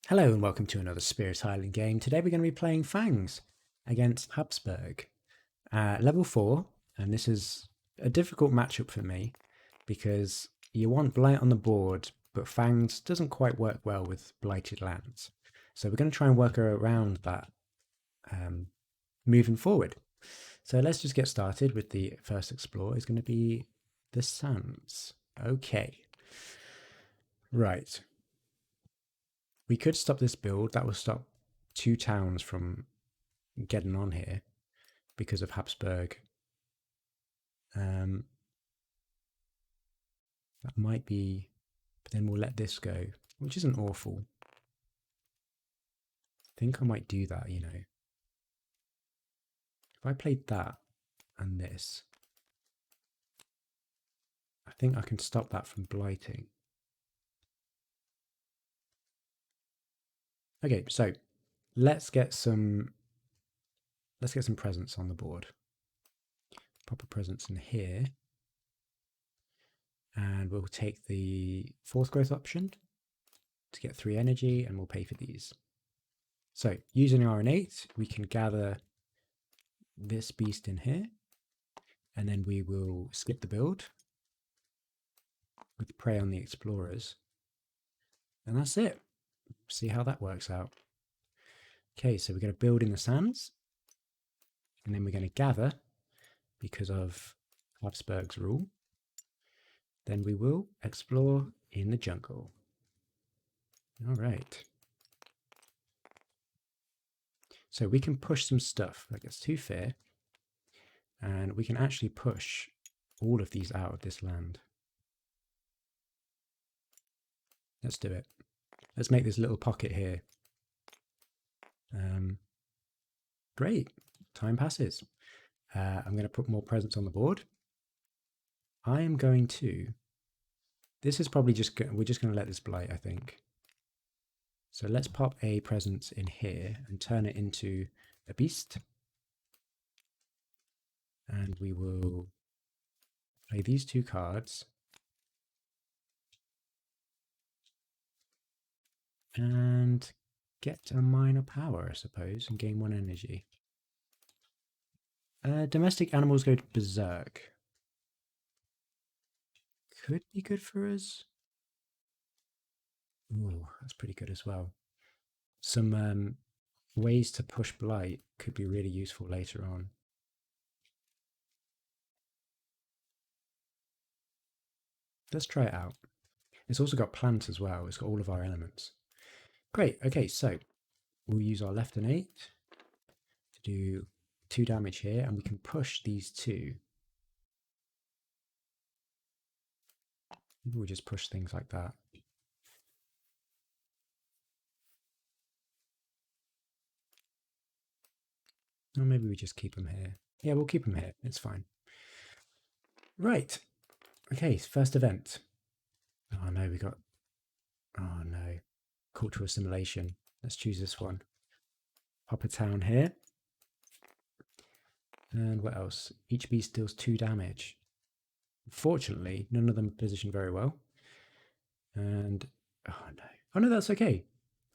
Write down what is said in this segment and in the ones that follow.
Hello and welcome to another Spirit Island game. Today we're going to be playing Fangs against Habsburg. Level 4, and this is a difficult matchup for me because you want Blight on the board, but Fangs doesn't quite work well with Blighted Lands. So we're going to try and work around that moving forward. So let's just get started with the first explore. Is going to be the Sands. Okay. Right. We could stop this build. That will stop 2 towns from getting on here because of Habsburg. That might be, but then we'll let this go, which isn't awful. I think I might do that, you know. If I played that and this, I think I can stop that from blighting. Okay, so let's get some presents on the board. Pop a presence in here. And we'll take the 4th growth option to get 3 energy, and we'll pay for these. So using our innate, we can gather this beast in here, and then we will skip the build with prey on the explorers. And that's it. See how that works out. Okay, so we're going to build in the sands, and then we're going to gather because of Habsburg's rule. Then we will explore in the jungle. All right. So we can push some stuff. That gets too fair. And we can actually push all of these out of this land. Let's do it. Let's make this little pocket here. Great. Time passes. I'm going to put more presents on the board. I am going to... This is probably just... We're just going to let this blight, I think. So let's pop a presence in here and turn it into a beast. And we will play these 2 cards. And get a minor power, I suppose, and gain 1 energy. Domestic animals go to berserk. Could be good for us. Ooh, that's pretty good as well. Some ways to push blight could be really useful later on. Let's try it out. It's also got plants as well. It's got all of our elements. Great. Okay, so we'll use our left innate to do 2 damage here, and we can push these 2. Maybe we'll just push things like that. Or maybe we just keep them here. Yeah, we'll keep them here. It's fine. Right. Okay, first event. Oh no, we got... Oh no. Cultural assimilation. Let's choose this one. Pop a town here. And what else? Each beast deals 2 damage. Fortunately, none of them position very well. And... Oh no. Oh no, that's okay.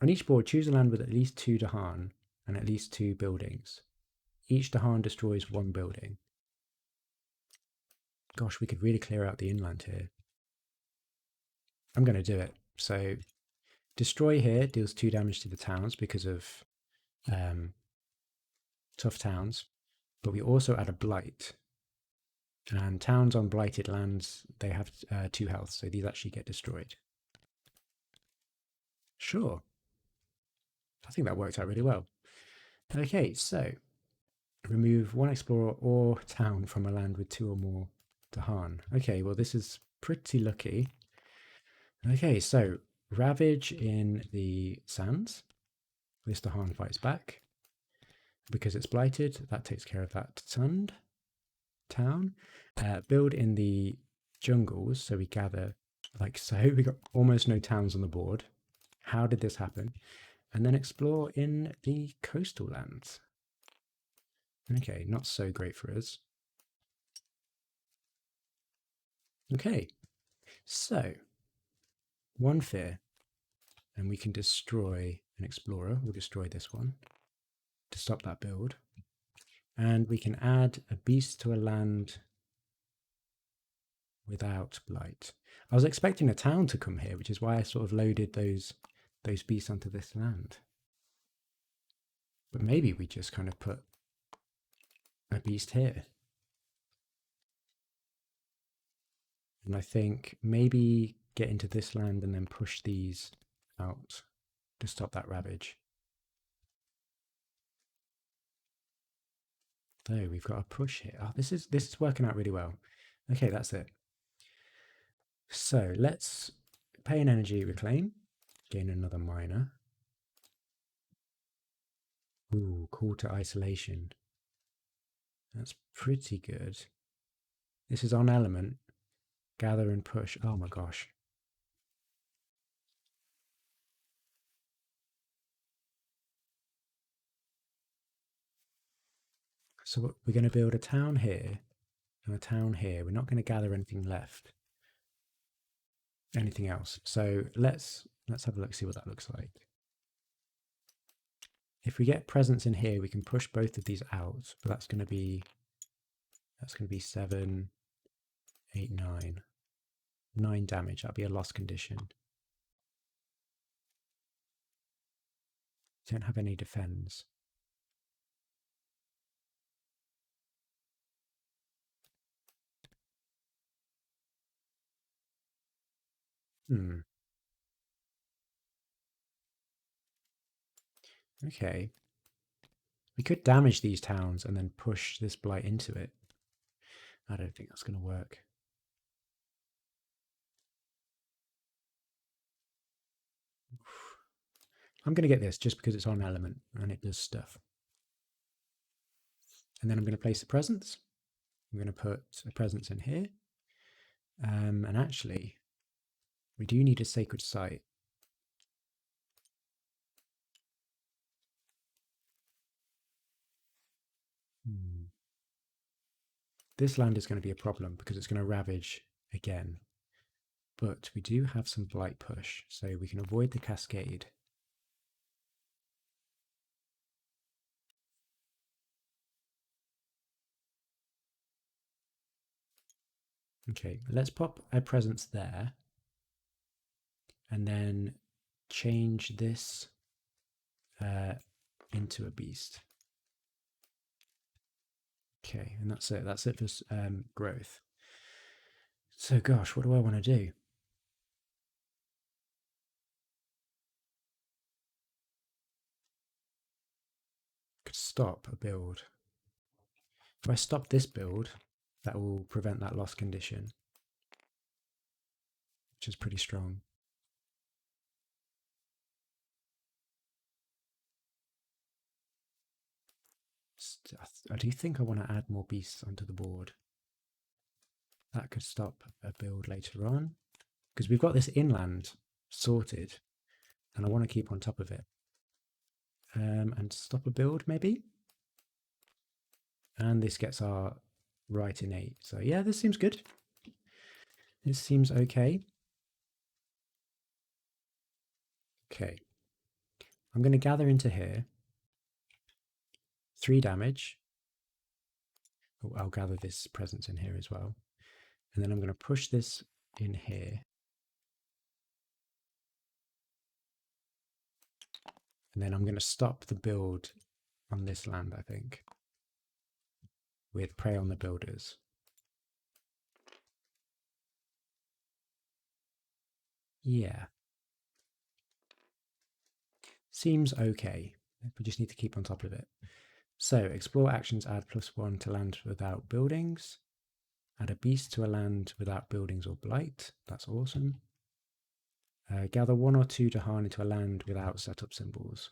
On each board, choose a land with at least 2 Dahan and at least 2 buildings. Each Dahan destroys 1 building. Gosh, we could really clear out the inland here. I'm going to do it. So, destroy here deals 2 damage to the towns because of tough towns. But we also add a blight. And towns on blighted lands, they have 2 health, so these actually get destroyed. Sure. I think that worked out really well. Okay, so remove 1 explorer or town from a land with 2 or more Dahan. Okay, well this is pretty lucky. Okay, so ravage in the sands. This Dahan fights back. Because it's blighted, that takes care of that town. Build in the jungles, so we gather like so. We got almost no towns on the board. How did this happen? And then explore in the coastal lands. Okay, not so great for us. Okay, so 1 fear. and we can destroy an explorer. We'll destroy this one to stop that build. And we can add a beast to a land without blight. I was expecting a town to come here, which is why I sort of loaded those beasts onto this land. But maybe we just kind of put a beast here. And I think maybe get into this land and then push these out to stop that ravage. So we've got a push here. Oh, this is working out really well. Okay, that's it. So let's pay an energy reclaim, gain another miner. Ooh, call to isolation. That's pretty good. This is on element. Gather and push. Oh my gosh. So we're going to build a town here and a town here. We're not going to gather anything left. Anything else. So let's have a look, see what that looks like. If we get presence in here, we can push both of these out, but that's going to be 7, 8, 9. 9 damage. That'll be a lost condition. Don't have any defense. Okay. We could damage these towns and then push this blight into it. I don't think that's going to work. I'm going to get this just because it's on element and it does stuff. And then I'm going to place a presence. I'm going to put a presence in here. And actually, we do need a sacred site. This land is going to be a problem because it's going to ravage again. But we do have some blight push, so we can avoid the cascade. Okay, let's pop a presence there. And then change this into a beast. Okay, and that's it. That's it for growth. So, gosh, what do I want to do? Could stop a build. If I stop this build, that will prevent that loss condition, which is pretty strong. I do think I want to add more beasts onto the board. That could stop a build later on, because we've got this inland sorted, and I want to keep on top of it. And stop a build, maybe? And this gets our right innate. So yeah, this seems good. This seems okay. Okay. I'm going to gather into here. 3 damage. Oh, I'll gather this presence in here as well. And then I'm going to push this in here. And then I'm going to stop the build on this land, I think, with Prey on the Builders. Yeah. Seems okay. We just need to keep on top of it. So, explore actions add +1 to land without buildings. Add a beast to a land without buildings or blight. That's awesome. Gather 1 or 2 Dahan into a land without setup symbols.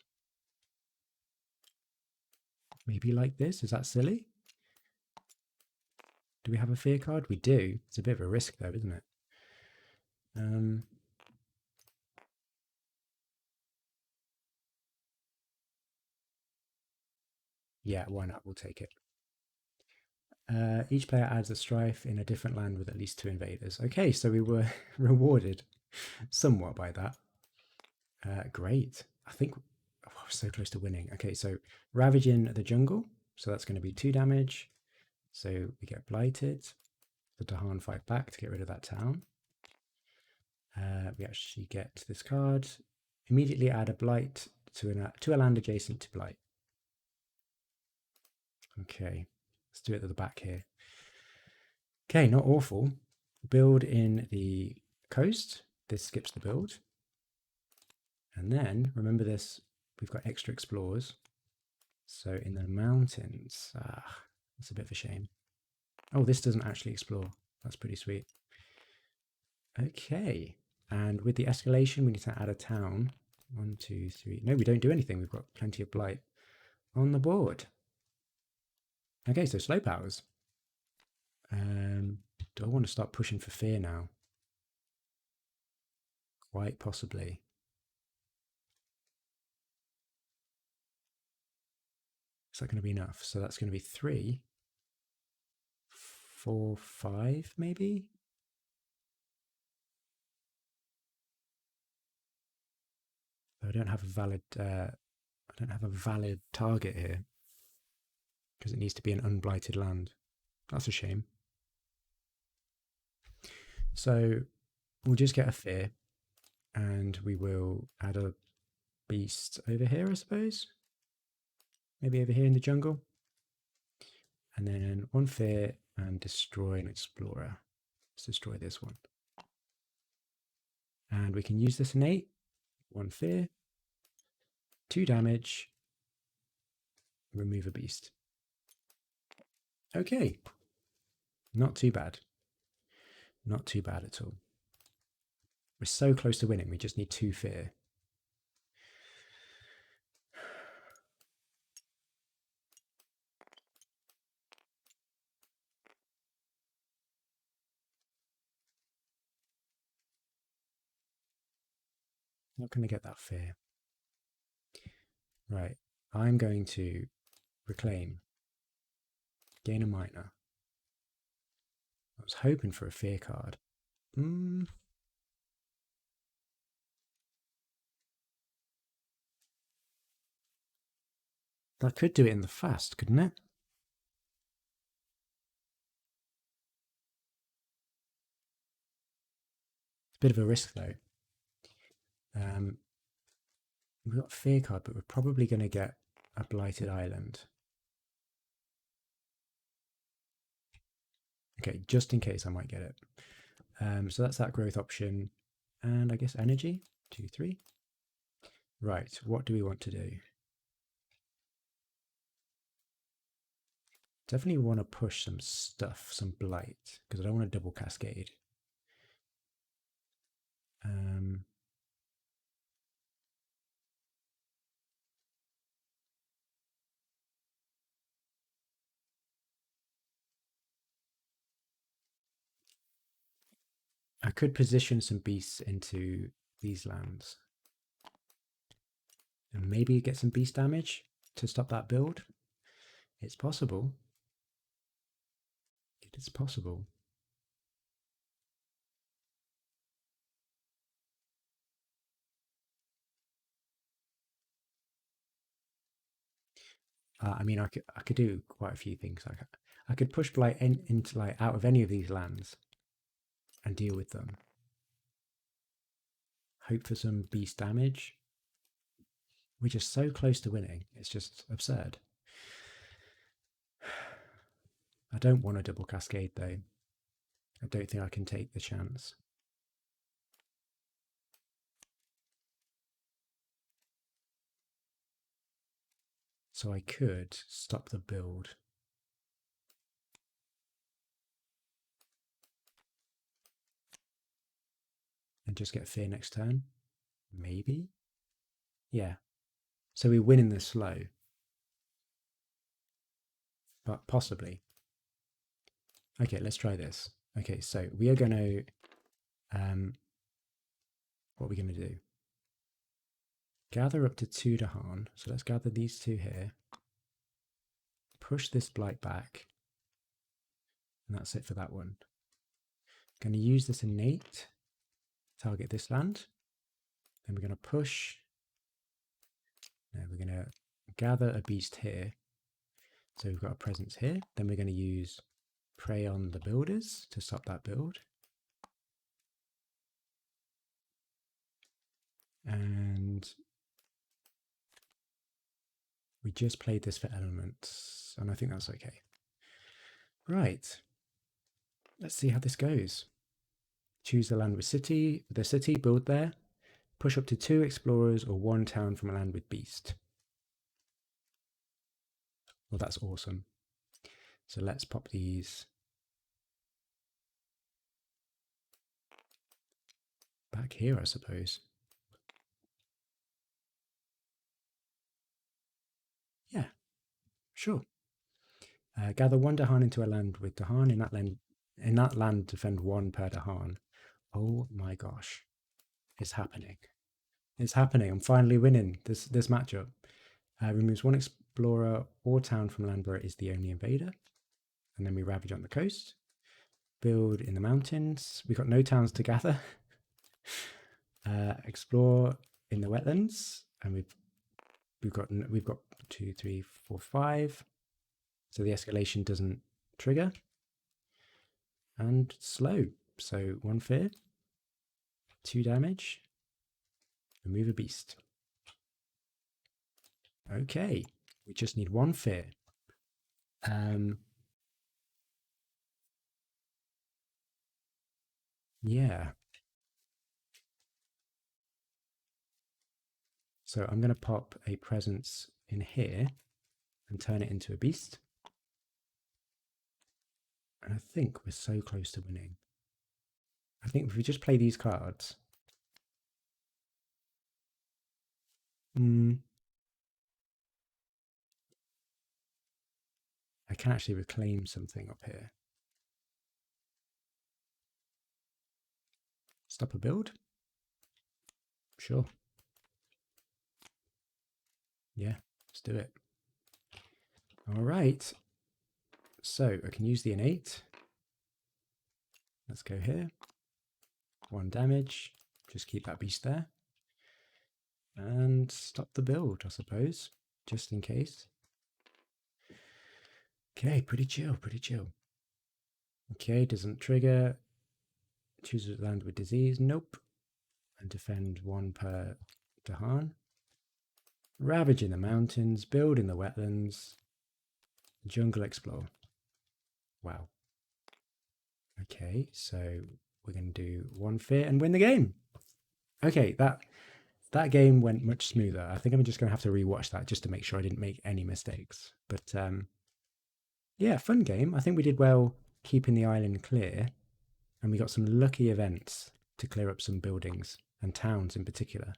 Maybe like this? Is that silly? Do we have a fear card? We do. It's a bit of a risk though, isn't it? Yeah, why not? We'll take it. Each player adds a strife in a different land with at least 2 invaders. Okay, so we were rewarded somewhat by that. Great. I think we're so close to winning. Okay, so ravaging the jungle. So that's going to be 2 damage. So we get blighted. The Dahan fight back to get rid of that town. We actually get this card. Immediately add a blight to a land adjacent to blight. Okay, let's do it at the back here. Okay, not awful. Build in the coast. This skips the build. And then, remember this, we've got extra explorers. So in the mountains, that's a bit of a shame. Oh, this doesn't actually explore. That's pretty sweet. Okay, and with the escalation, we need to add a town. 1, 2, 3. No, we don't do anything. We've got plenty of blight on the board. Okay, so slow powers. Do I want to start pushing for fear now? Quite possibly. Is that going to be enough? So that's going to be 3, 4, 5, maybe? I don't have a valid target here because it needs to be an unblighted land. That's a shame. So we'll just get a fear, and we will add a beast over here, I suppose. Maybe over here in the jungle. And then 1 fear and destroy an explorer. Let's destroy this one. And we can use this innate. 1 fear, 2 damage, remove a beast. Okay, not too bad. Not too bad at all. We're so close to winning, we just need 2 fear. Not going to get that fear. Right, I'm going to reclaim, gain a minor. I was hoping for a fear card. That could do it in the fast, couldn't it? It's a bit of a risk though. We've got a fear card, but we're probably going to get a blighted island. Okay, just in case I might get it. So that's that growth option. And I guess energy, 2, 3. Right, what do we want to do? Definitely want to push some stuff, some blight, because I don't want to double cascade. I could position some beasts into these lands. And maybe get some beast damage to stop that build. It's possible. It is possible. I mean, I could do quite a few things. I could push blight into like out of any of these lands and deal with them. Hope for some beast damage. We're just so close to winning. It's just absurd. I don't want a double cascade though. I don't think I can take the chance. So I could stop the build. And just get fear next turn. Maybe? Yeah. So we win in the slow. But possibly. Okay, let's try this. Okay, so we are going to... what are we going to do? Gather up to 2 Dahan. So let's gather these 2 here. Push this blight back. And that's it for that one. Going to use this innate. Target this land. Then we're going to push. Now we're going to gather a beast here. So we've got a presence here. Then we're going to use prey on the builders to stop that build. And we just played this for elements, and I think that's okay. Right. Let's see how this goes. Choose the land with city, build there. Push up to 2 explorers or 1 town from a land with beast. Well, that's awesome. So let's pop these back here, I suppose. Yeah, sure. Gather 1 Dahan into a land with Dahan. In that land, defend 1 per Dahan. Oh my gosh. It's happening. It's happening. I'm finally winning this matchup. Removes 1 explorer or town from land where it is the only invader. And then we ravage on the coast. Build in the mountains. We've got no towns to gather. Explore in the wetlands. And we've got 2, 3, 4, 5. So the escalation doesn't trigger. And slow. So 1 fear. 2 damage. Remove a beast. Okay. We just need 1 fear. Yeah. So I'm going to pop a presence in here and turn it into a beast. And I think we're so close to winning. I think if we just play these cards. I can actually reclaim something up here. Stop a build? Sure. Yeah, let's do it. All right. So I can use the innate. Let's go here. 1 damage. Just keep that beast there. And stop the build, I suppose, just in case. Okay, pretty chill, pretty chill. Okay, doesn't trigger. Choose a land with disease. Nope. And defend 1 per Dahan. Ravage in the mountains. Build in the wetlands. Jungle explore. Wow. Okay, so we're going to do 1 fear and win the game. Okay, that game went much smoother. I think I'm just going to have to rewatch that just to make sure I didn't make any mistakes. But yeah, fun game. I think we did well keeping the island clear. And we got some lucky events to clear up some buildings and towns in particular.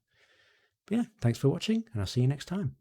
But yeah, thanks for watching, and I'll see you next time.